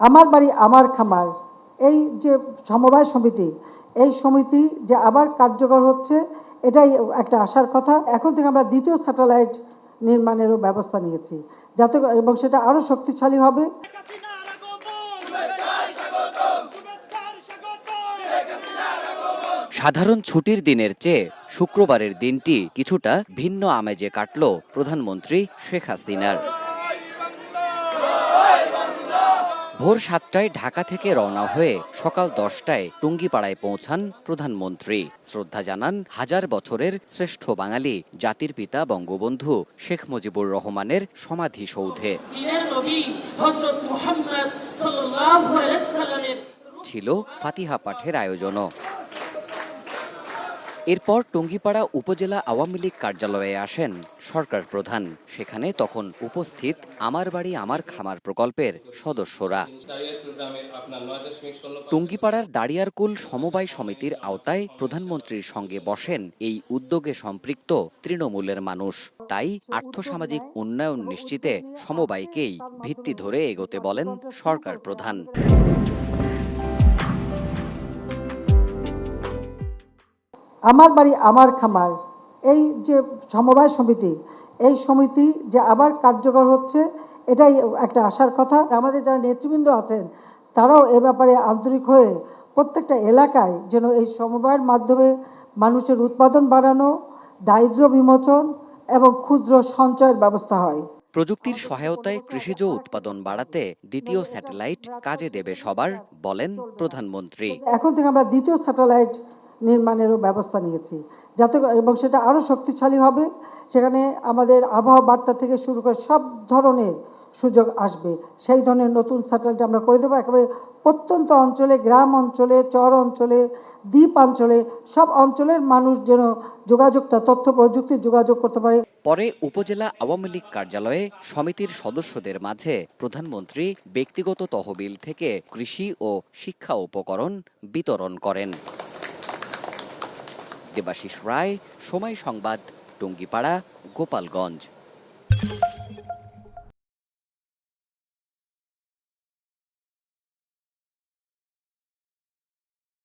আমার বাড়ি আমার খামার এই যে সমবায় সমিতি, এই সমিতি যে আবার কার্যকর হচ্ছে, এটাই একটা আশার কথা। এখন থেকে আমরা দ্বিতীয় স্যাটেলাইট নির্মাণেরও ব্যবস্থা নিয়েছি, যাতে এবং সেটা আরও শক্তিশালী হবে। সাধারণ ছুটির দিনের চেয়ে শুক্রবারের দিনটি কিছুটা ভিন্ন আমেজে কাটল প্রধানমন্ত্রী শেখ হাসিনার। ভোর 7টায় ঢাকা থেকে রওনা হয়ে সকাল 10টায় টুঙ্গিপাড়ায় পৌঁছান প্রধানমন্ত্রী। শ্রদ্ধা জানান হাজার বছরের শ্রেষ্ঠ বাঙালি জাতির পিতা বঙ্গবন্ধু শেখ মুজিবুর রহমানের সমাধিসৌধে। ছিল ফাতিহা পাঠের আয়োজনও। এরপর টুঙ্গিপাড়া উপজেলা আওয়ামী লীগ কার্যালয়ে আসেন সরকার প্রধান। সেখানে তখন উপস্থিত আমার বাড়ি আমার খামার প্রকল্পের সদস্যরা। টুঙ্গিপাড়ার দাড়িয়ারকুল সমবায় সমিতির আওতায় প্রধানমন্ত্রীর সঙ্গে বসেন এই উদ্যোগে সম্পৃক্ত তৃণমূলের মানুষ। তাই আর্থসামাজিক উন্নয়ন নিশ্চিতে সমবায়কেই ভিত্তি ধরে এগোতে বলেন সরকার প্রধান। আমার বাড়ি আমার খামার এই যে সমবায় সমিতি, এই সমিতি যে আবার কার্যকর হচ্ছে, এটাই একটা আশার কথা। আমাদের যারা নেতৃবৃন্দ আছেন তারাও এ ব্যাপারে আন্তরিক হয়ে প্রত্যেকটা এলাকায় যেন এই সমবায়ের মাধ্যমে মানুষের উৎপাদন বাড়ানো, দারিদ্র্য বিমোচন এবং ক্ষুদ্র সঞ্চয়ের ব্যবস্থা হয়। প্রযুক্তির সহায়তায় কৃষিজ উৎপাদন বাড়াতে দ্বিতীয় স্যাটেলাইট কাজে দেবে সবার, বলেন প্রধানমন্ত্রী। এখন থেকে আমরা দ্বিতীয় স্যাটেলাইট নির্মাণেরও ব্যবস্থা নিয়েছি, যাতে এবং সেটা আরও শক্তিশালী হবে। সেখানে আমাদের আবহাওয়া বার্তা থেকে শুরু করে সব ধরনের সুযোগ আসবে। সেই ধরনের নতুন স্যাটেলাইট আমরা করে দেবো। একেবারে প্রত্যন্ত অঞ্চলে, গ্রাম অঞ্চলে, চর অঞ্চলে, দ্বীপ অঞ্চলে, সব অঞ্চলের মানুষ যেন যোগাযোগটা তথ্য প্রযুক্তির যোগাযোগ করতে পারে। পরে উপজেলা আওয়ামী লীগ কার্যালয়ে সমিতির সদস্যদের মাঝে প্রধানমন্ত্রী ব্যক্তিগত তহবিল থেকে কৃষি ও শিক্ষা উপকরণ বিতরণ করেন। দেবাশিস রায়, সময় সংবাদ, টুঙ্গিপাড়া, গোপালগঞ্জ।